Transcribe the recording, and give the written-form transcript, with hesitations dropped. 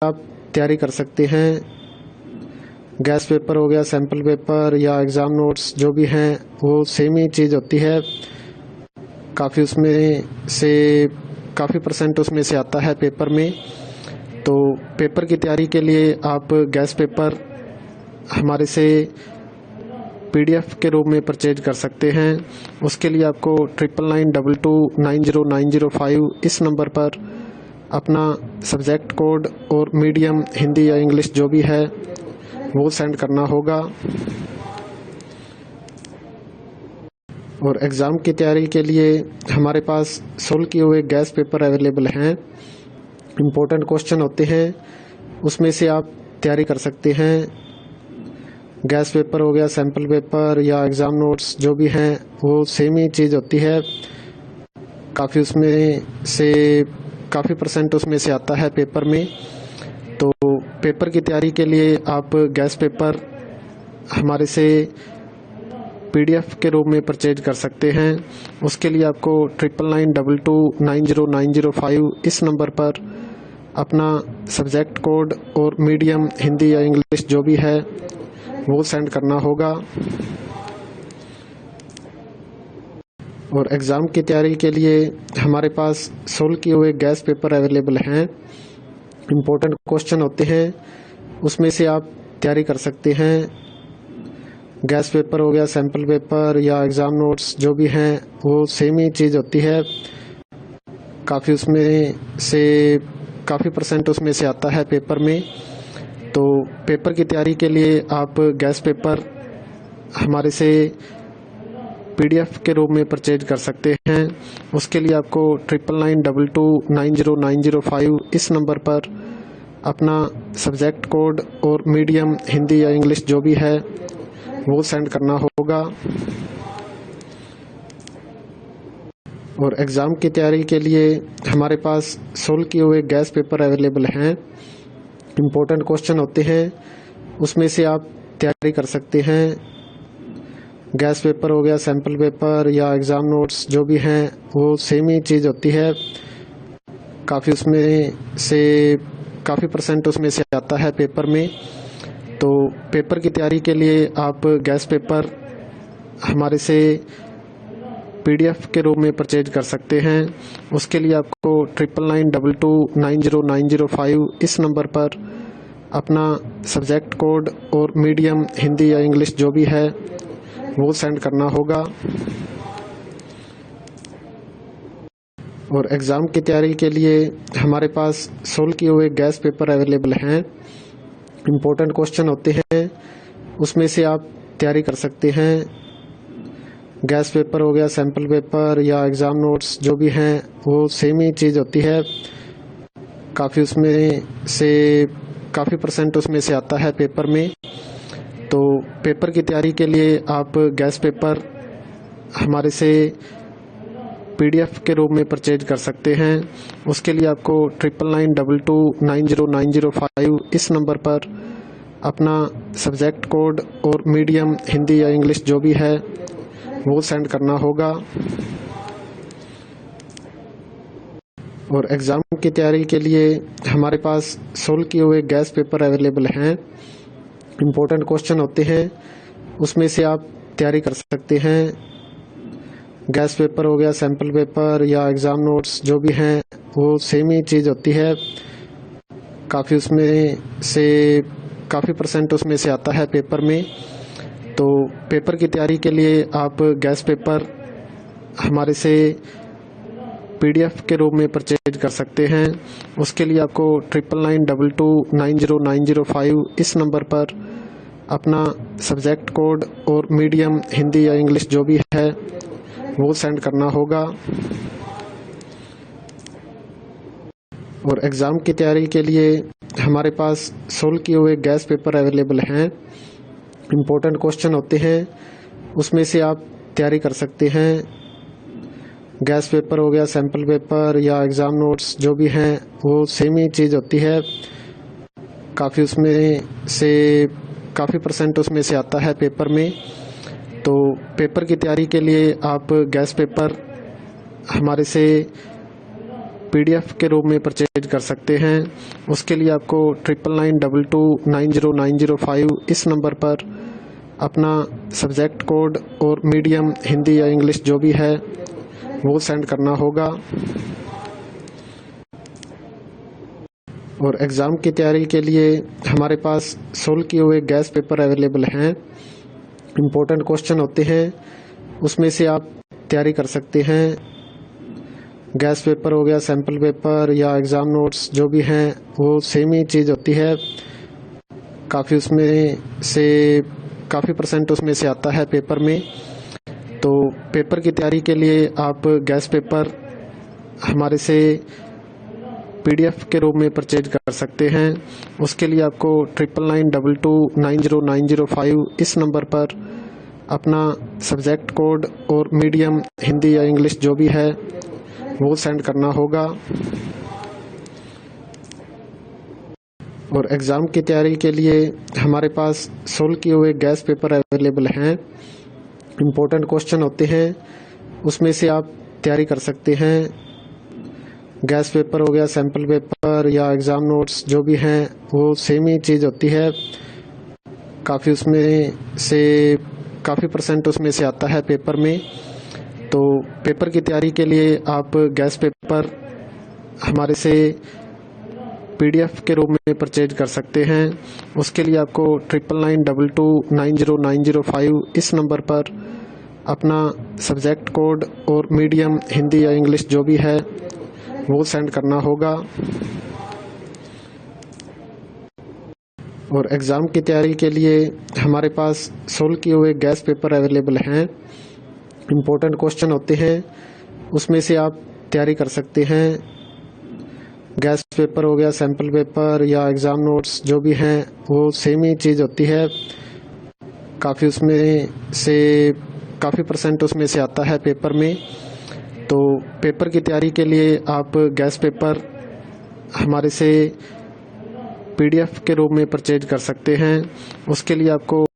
आप तैयारी कर सकते हैं। गैस पेपर हो गया, सैम्पल पेपर या एग्ज़ाम नोट्स जो भी हैं वो सेम ही चीज़ होती है। काफ़ी उसमें से काफ़ी परसेंट उसमें से आता है पेपर में। तो पेपर की तैयारी के लिए आप गैस पेपर हमारे से PDF के रूप में परचेज कर सकते हैं। उसके लिए आपको 9992290905 इस नंबर पर अपना सब्जेक्ट कोड और मीडियम हिंदी या इंग्लिश जो भी है वो सेंड करना होगा। और एग्ज़ाम की तैयारी के लिए हमारे पास सोल्व किए हुए गैस पेपर अवेलेबल हैं। इम्पोर्टेंट क्वेश्चन होते हैं, उसमें से आप तैयारी कर सकते हैं। गैस पेपर हो गया, सैम्पल पेपर या एग्ज़ाम नोट्स जो भी हैं वो सेम ही चीज़ होती है। काफ़ी उसमें से काफ़ी परसेंट उसमें से आता है पेपर में। तो पेपर की तैयारी के लिए आप गैस पेपर हमारे से PDF के रूप में परचेज कर सकते हैं। उसके लिए आपको 9992290905 इस नंबर पर अपना सब्जेक्ट कोड और मीडियम हिंदी या इंग्लिश जो भी है वो सेंड करना होगा। और एग्ज़ाम की तैयारी के लिए हमारे पास सोल्व किए हुए गैस पेपर अवेलेबल हैं। इम्पोर्टेंट क्वेश्चन होते हैं, उसमें से आप तैयारी कर सकते हैं। गैस पेपर हो गया, सैम्पल पेपर या एग्ज़ाम नोट्स जो भी हैं वो सेम ही चीज़ होती है। काफ़ी उसमें से काफ़ी परसेंट उसमें से आता है पेपर में। तो पेपर की तैयारी के लिए आप गैस पेपर हमारे से PDF के रूप में परचेज कर सकते हैं। उसके लिए आपको 9992290905 इस नंबर पर अपना सब्जेक्ट कोड और मीडियम हिंदी या इंग्लिश जो भी है वो सेंड करना होगा। और एग्ज़ाम की तैयारी के लिए हमारे पास सोल्व किए हुए गैस पेपर अवेलेबल हैं। इम्पोर्टेंट क्वेश्चन होते हैं, उसमें से आप तैयारी कर सकते हैं। गैस पेपर हो गया, सैम्पल पेपर या एग्ज़ाम नोट्स जो भी हैं वो सेम ही चीज़ होती है। काफ़ी उसमें से काफ़ी परसेंट उसमें से आता है पेपर में। तो पेपर की तैयारी के लिए आप गैस पेपर हमारे से PDF के रूप में परचेज कर सकते हैं। उसके लिए आपको 9992290905 इस नंबर पर अपना सब्जेक्ट कोड और मीडियम हिंदी या इंग्लिश जो भी है वो सेंड करना होगा। और एग्ज़ाम की तैयारी के लिए हमारे पास सोल्व किए हुए गैस पेपर अवेलेबल हैं। इम्पोर्टेंट क्वेश्चन होते हैं, उसमें से आप तैयारी कर सकते हैं। गैस पेपर हो गया, सैम्पल पेपर या एग्ज़ाम नोट्स जो भी हैं वो सेम ही चीज़ होती है। काफ़ी उसमें से काफ़ी परसेंट उसमें से आता है पेपर में। तो पेपर की तैयारी के लिए आप गैस पेपर हमारे से PDF के रूप में परचेज कर सकते हैं। उसके लिए आपको 9992290905 इस नंबर पर अपना सब्जेक्ट कोड और मीडियम हिंदी या इंग्लिश जो भी है वो सेंड करना होगा। और एग्ज़ाम की तैयारी के लिए हमारे पास सोल्व किए हुए गैस पेपर अवेलेबल हैं। इम्पोर्टेंट क्वेश्चन होते हैं, उसमें से आप तैयारी कर सकते हैं। गैस पेपर हो गया, सैम्पल पेपर या एग्ज़ाम नोट्स जो भी हैं वो सेम ही चीज़ होती है। काफ़ी उसमें से काफ़ी परसेंट उसमें से आता है पेपर में। तो पेपर की तैयारी के लिए आप गैस पेपर हमारे से PDF के रूप में परचेज कर सकते हैं। उसके लिए आपको 9992290905 इस नंबर पर अपना सब्जेक्ट कोड और मीडियम हिंदी या इंग्लिश जो भी है वो सेंड करना होगा। और एग्ज़ाम की तैयारी के लिए हमारे पास सोल्व किए हुए गैस पेपर अवेलेबल हैं। इम्पोर्टेंट क्वेश्चन होते हैं, उसमें से आप तैयारी कर सकते हैं। गैस पेपर हो गया, सैम्पल पेपर या एग्ज़ाम नोट्स जो भी हैं वो सेम ही चीज़ होती है। काफ़ी उसमें से काफ़ी परसेंट उसमें से आता है पेपर में। तो पेपर की तैयारी के लिए आप गैस पेपर हमारे से PDF के रूप में परचेज कर सकते हैं। उसके लिए आपको 9992290905 इस नंबर पर अपना सब्जेक्ट कोड और मीडियम हिंदी या इंग्लिश जो भी है वो सेंड करना होगा। और एग्ज़ाम की तैयारी के लिए हमारे पास सोल्व किए हुए गैस पेपर अवेलेबल हैं। इम्पोर्टेंट क्वेश्चन होते हैं, उसमें से आप तैयारी कर सकते हैं। गैस पेपर हो गया, सैम्पल पेपर या एग्ज़ाम नोट्स जो भी हैं वो सेम ही चीज़ होती है। काफ़ी परसेंट उसमें से आता है पेपर में। तो पेपर की तैयारी के लिए आप गैस पेपर हमारे से PDF के रूप में परचेज कर सकते हैं। उसके लिए आपको 9992290905 इस नंबर पर अपना सब्जेक्ट कोड और मीडियम हिंदी या इंग्लिश जो भी है वो सेंड करना होगा। और एग्ज़ाम की तैयारी के लिए हमारे पास सोल्व किए हुए गैस पेपर अवेलेबल हैं। इम्पोर्टेंट क्वेश्चन होते हैं, उसमें से आप तैयारी कर सकते हैं। गैस पेपर हो गया, सैम्पल पेपर या एग्ज़ाम नोट्स जो भी हैं वो सेम ही चीज़ होती है। काफ़ी परसेंट उसमें से आता है पेपर में। तो पेपर की तैयारी के लिए आप गैस पेपर हमारे से PDF के रूप में परचेज कर सकते हैं। उसके लिए आपको 9992290905 इस नंबर पर अपना सब्जेक्ट कोड और मीडियम हिंदी या इंग्लिश जो भी है वो सेंड करना होगा। और एग्ज़ाम की तैयारी के लिए हमारे पास सोल्व किए हुए गैस पेपर अवेलेबल हैं। इम्पोर्टेंट क्वेश्चन होते हैं, उसमें से आप तैयारी कर सकते हैं। गैस पेपर हो गया, सैम्पल पेपर या एग्ज़ाम नोट्स जो भी हैं वो सेम ही चीज़ होती है। काफ़ी परसेंट उसमें से आता है पेपर में। तो पेपर की तैयारी के लिए आप गैस पेपर हमारे से PDF के रूप में परचेज कर सकते हैं। उसके लिए आपको